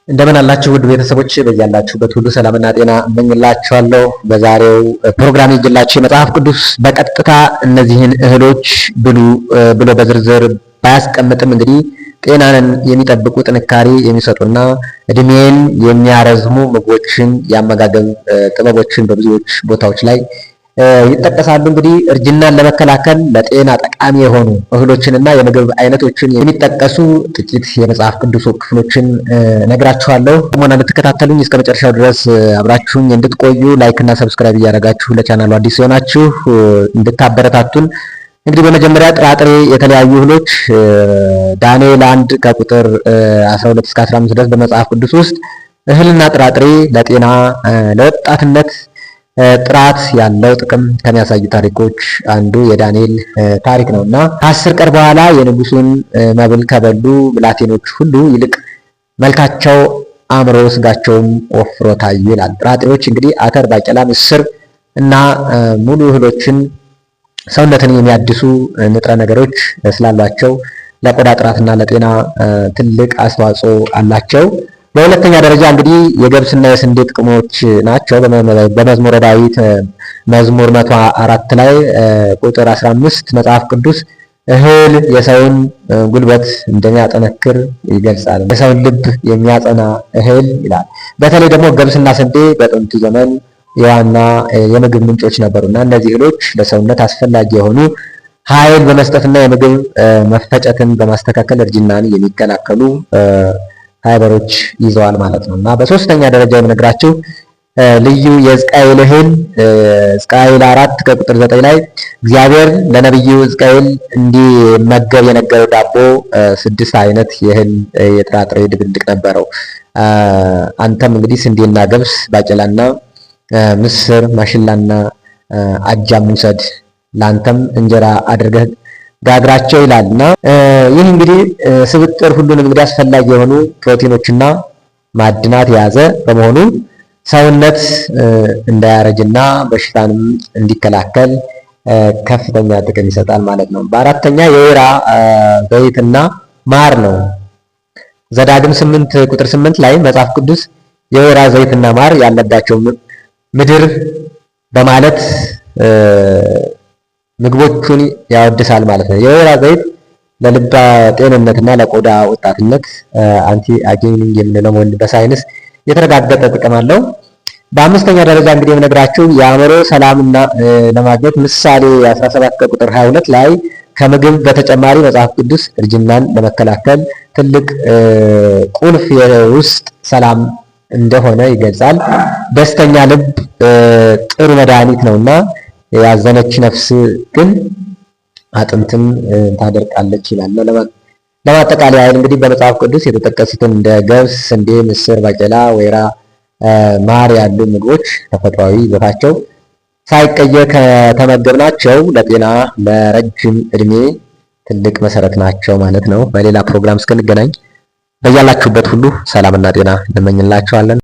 እንደምን አላችሁ ውድ ቤተሰቦች፣ በያላችሁበት ሁሉ ሰላምና ጤና እመኝላችኋለሁ። በዛሬው ፕሮግራም ይዤላችሁ የመጽሐፍ ቅዱስ በቀጥታ እነዚህን እህሎች ብሉ ብሎ በዝርዝር ባያስቀምጥም እንግዲህ ጤናንን የሚጠብቁ ጥንካሬ የሚሰጡና እድሜን የሚያረዝሙ ምግቦችን የአመጋገብ ጥበቦችን በብዙዎች ቦታዎች ላይ ይጠቀሳሉ። እንግዲህ እርጅናን ለመከላከል ለጤና ጠቃሚ የሆኑ እህሎችንና የምግብ አይነቶችን የሚጠቀሱ ጥቂት የመጽሐፍ ቅዱስ ክፍሎችን ነግራችኋለሁ። ሆነ እንድትከታተሉኝ እስከ መጨረሻው ድረስ አብራችሁኝ እንድትቆዩ ላይክ እና ሰብስክራይብ እያደረጋችሁ ለቻናሉ አዲስ የሆናችሁ እንድታበረታቱን። እንግዲህ በመጀመሪያ ጥራጥሬ የተለያዩ እህሎች ዳንኤል 1 ከቁጥር 12 እስከ 15 ድረስ በመጽሐፍ ቅዱስ ውስጥ እህልና ጥራጥሬ ለጤና ለወጣትነት ጥራት ያለው ጥቅም ከሚያሳዩ ታሪኮች አንዱ የዳንኤል ታሪክ ነውና ከ10 ቀን በኋላ የንጉሱን መብል ከበሉ ብላቴኖች ሁሉ ይልቅ መልካቸው አምሮ ስጋቸውም ወፍሮ ታዩ ይላል። ጥራጥሬዎች እንግዲህ አተር፣ ባቄላ፣ ምስር እና ሙሉ እህሎችን ሰውነትን የሚያድሱ ንጥረ ነገሮች ስላሏቸው ለቆዳ ጥራትና ለጤና ትልቅ አስተዋጽኦ አላቸው። በሁለተኛ ደረጃ እንግዲህ የገብስና የስንዴ ጥቅሞች ናቸው። በመዝሙረ ዳዊት መዝሙር 104 ላይ ቁጥር 15 መጽሐፍ ቅዱስ እህል የሰውን ጉልበት እንደሚያጠነክር ይገልጻል። የሰውን ልብ የሚያጸና እህል ይላል። በተለይ ደግሞ ገብስና ስንዴ በጥንቱ ዘመን የዋና የምግብ ምንጮች ነበሩና እነዚህ እህሎች ለሰውነት አስፈላጊ የሆኑ ኃይል በመስጠትና የምግብ መፈጨትን በማስተካከል እርጅናን የሚከላከሉ ፋይበሮች ይዘዋል ማለት ነው። እና በሶስተኛ ደረጃ የምነግራችሁ ልዩ የሕዝቅኤል እህል ሕዝቅኤል 4 ከቁጥር 9 ላይ እግዚአብሔር ለነብዩ ሕዝቅኤል እንዲመገብ የነገረው ዳቦ 6 አይነት የእህል የጥራጥሬ ድብልቅ ነበረው። አንተም እንግዲህ ስንዴና ገብስ፣ ባቄላና ምስር፣ ማሽላና አጃም ውሰድ፣ ለአንተም እንጀራ አድርገህ ጋግራቸው ይላልና ይህ እንግዲህ ስብጥር ሁሉንም እንግዲህ አስፈላጊ የሆኑ ፕሮቲኖችና ማዕድናት የያዘ በመሆኑ ሰውነት እንዳያረጅና በሽታንም እንዲከላከል ከፍተኛ ጥቅም ይሰጣል ማለት ነው። በአራተኛ የወይራ ዘይትና ማር ነው። ዘዳግም 8 ቁጥር 8 ላይ መጽሐፍ ቅዱስ የወይራ ዘይትና ማር ያለባቸው ምድር በማለት ምግቦቹን ያወድሳል ማለት ነው። የወይራ ዘይት ለልብ ጤንነትና ለቆዳ ወጣትነት አንቲ አጂንግ የምንለው በሳይንስ የተረጋገጠ ጥቅም አለው። በአምስተኛ ደረጃ እንግዲህ የምነግራችሁ የአእምሮ ሰላምና ለማግኘት ምሳሌ 17 ከቁጥር 22 ላይ ከምግብ በተጨማሪ መጽሐፍ ቅዱስ እርጅናን ለመከላከል ትልቅ ቁልፍ የውስጥ ሰላም እንደሆነ ይገልጻል። ደስተኛ ልብ ጥሩ መድኃኒት ነውና ያዘነች ነፍስ ግን አጥንትን ታደርቃለች ይላል። ለማጠቃለያ ያህል እንግዲህ በመጽሐፍ ቅዱስ የተጠቀሱትን እንደ ገብስ፣ ስንዴ፣ ምስር፣ ባቄላ፣ ወይራ፣ ማር ያሉ ምግቦች ተፈጥሯዊ ይዘታቸው ሳይቀየር ከተመገብናቸው ለጤና ለረጅም እድሜ ትልቅ መሰረት ናቸው ማለት ነው። በሌላ ፕሮግራም እስክንገናኝ በያላችሁበት ሁሉ ሰላምና ጤና እንመኝላችኋለን።